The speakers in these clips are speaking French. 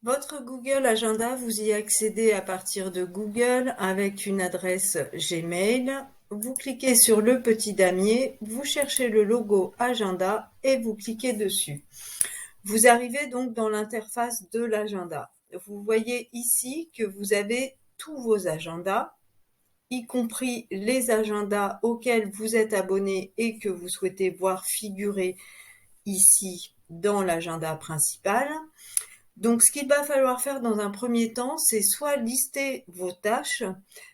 Votre Google Agenda, vous y accédez à partir de Google avec une adresse Gmail. Vous cliquez sur le petit damier, vous cherchez le logo Agenda et vous cliquez dessus. Vous arrivez donc dans l'interface de l'agenda. Vous voyez ici que vous avez tous vos agendas, y compris les agendas auxquels vous êtes abonné et que vous souhaitez voir figurer ici dans l'agenda principal. Donc, ce qu'il va falloir faire dans un premier temps, c'est soit lister vos tâches,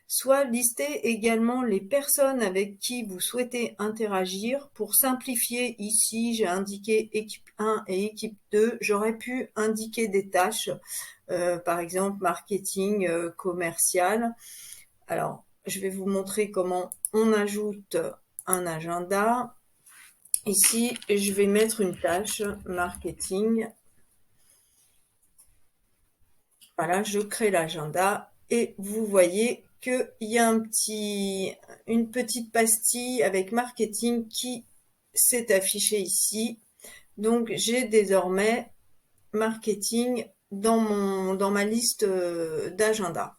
soit lister également les personnes avec qui vous souhaitez interagir. Pour simplifier, ici, j'ai indiqué équipe 1 et équipe 2. J'aurais pu indiquer des tâches, par exemple marketing, commercial. Alors, je vais vous montrer comment on ajoute un agenda. Ici, je vais mettre une tâche marketing. Voilà, je crée l'agenda et vous voyez qu'il y a une petite pastille avec marketing qui s'est affichée ici. Donc, j'ai désormais marketing dans ma liste d'agenda.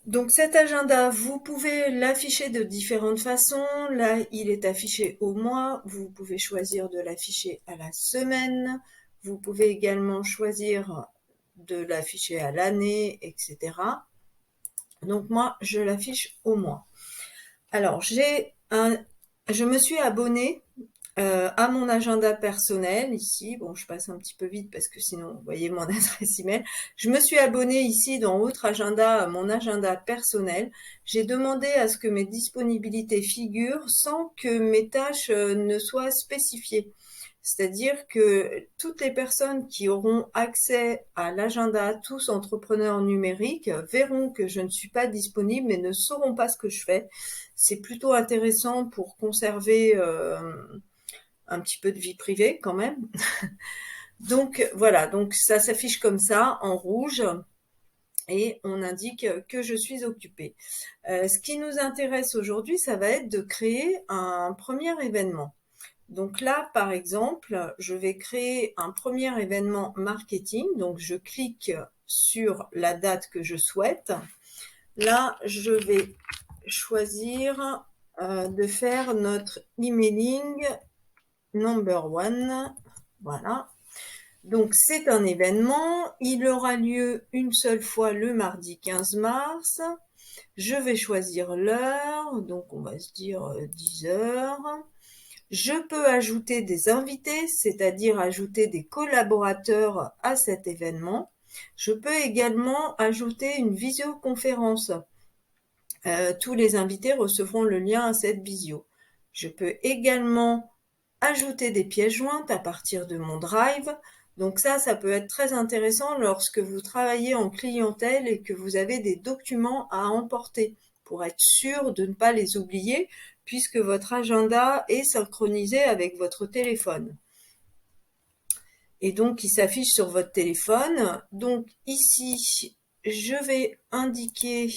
Donc cet agenda, vous pouvez l'afficher de différentes façons. Là, il est affiché au mois. Vous pouvez choisir de l'afficher à la semaine. Vous pouvez également choisir de l'afficher à l'année, etc. Donc moi, je l'affiche au mois. Alors, je me suis abonnée à mon agenda personnel ici. Bon, je passe un petit peu vite parce que sinon, vous voyez mon adresse email. Je me suis abonnée ici dans Autre agenda à mon agenda personnel. J'ai demandé à ce que mes disponibilités figurent sans que mes tâches ne soient spécifiées. C'est-à-dire que toutes les personnes qui auront accès à l'agenda Tous entrepreneurs numériques verront que je ne suis pas disponible mais ne sauront pas ce que je fais. C'est plutôt intéressant pour conserver un petit peu de vie privée quand même. Donc voilà, donc ça s'affiche comme ça en rouge et on indique que je suis occupée. Ce qui nous intéresse aujourd'hui, ça va être de créer un premier événement. Donc là, par exemple, je vais créer un premier événement marketing. Donc je clique sur la date que je souhaite. Là, je vais choisir de faire notre emailing number one. Voilà. Donc c'est un événement. Il aura lieu une seule fois le mardi 15 mars. Je vais choisir l'heure. Donc on va se dire 10 heures. Je peux ajouter des invités, c'est-à-dire ajouter des collaborateurs à cet événement. Je peux également ajouter une visioconférence. Tous les invités recevront le lien à cette visio. Je peux également ajouter des pièces jointes à partir de mon Drive. Donc ça peut être très intéressant lorsque vous travaillez en clientèle et que vous avez des documents à emporter pour être sûr de ne pas les oublier puisque votre agenda est synchronisé avec votre téléphone. Et donc, il s'affiche sur votre téléphone. Donc ici, je vais indiquer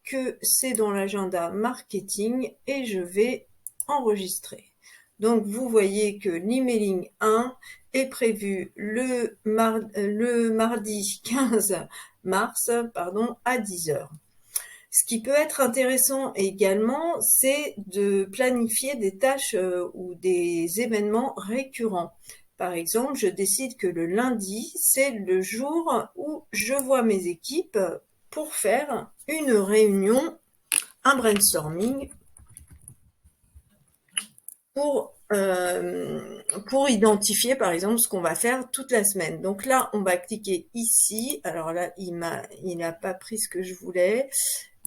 que c'est dans l'agenda marketing et je vais enregistrer. Donc, vous voyez que l'emailing 1 est prévu le mardi 15 mars à 10 heures. Ce qui peut être intéressant également, c'est de planifier des tâches ou des événements récurrents. Par exemple, je décide que le lundi, c'est le jour où je vois mes équipes pour faire une réunion, un brainstorming pour identifier par exemple ce qu'on va faire toute la semaine. Donc là, on va cliquer ici. Alors là, il n'a pas pris ce que je voulais.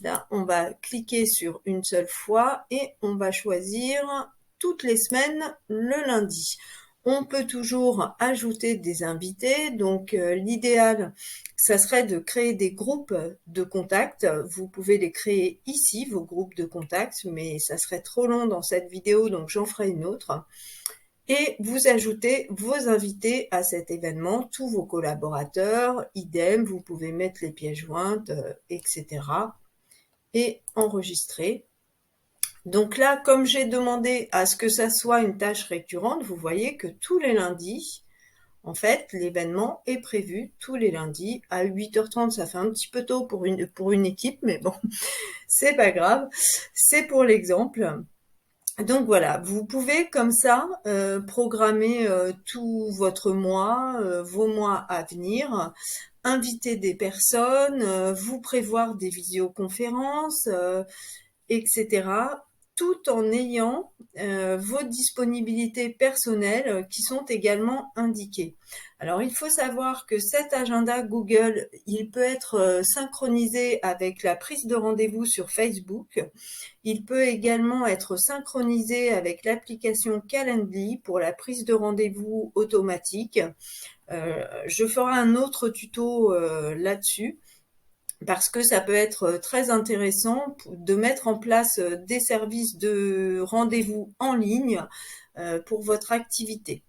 Là, on va cliquer sur une seule fois et on va choisir toutes les semaines le lundi. On peut toujours ajouter des invités, donc l'idéal, ça serait de créer des groupes de contacts. Vous pouvez les créer ici, vos groupes de contacts, mais ça serait trop long dans cette vidéo, donc j'en ferai une autre. Et vous ajoutez vos invités à cet événement, tous vos collaborateurs, idem, vous pouvez mettre les pièces jointes, etc. et enregistrer. Donc là, comme j'ai demandé à ce que ça soit une tâche récurrente, vous voyez que tous les lundis, En fait, l'événement est prévu tous les lundis à 8h30. Ça fait un petit peu tôt pour une équipe, mais bon, c'est pas grave. C'est pour l'exemple. Donc voilà, vous pouvez comme ça programmer tout votre mois, vos mois à venir, inviter des personnes, vous prévoir des visioconférences, etc., tout en ayant vos disponibilités personnelles qui sont également indiquées. Alors, il faut savoir que cet agenda Google, il peut être synchronisé avec la prise de rendez-vous sur Facebook. Il peut également être synchronisé avec l'application Calendly pour la prise de rendez-vous automatique. Je ferai un autre tuto là-dessus, parce que ça peut être très intéressant de mettre en place des services de rendez-vous en ligne pour votre activité.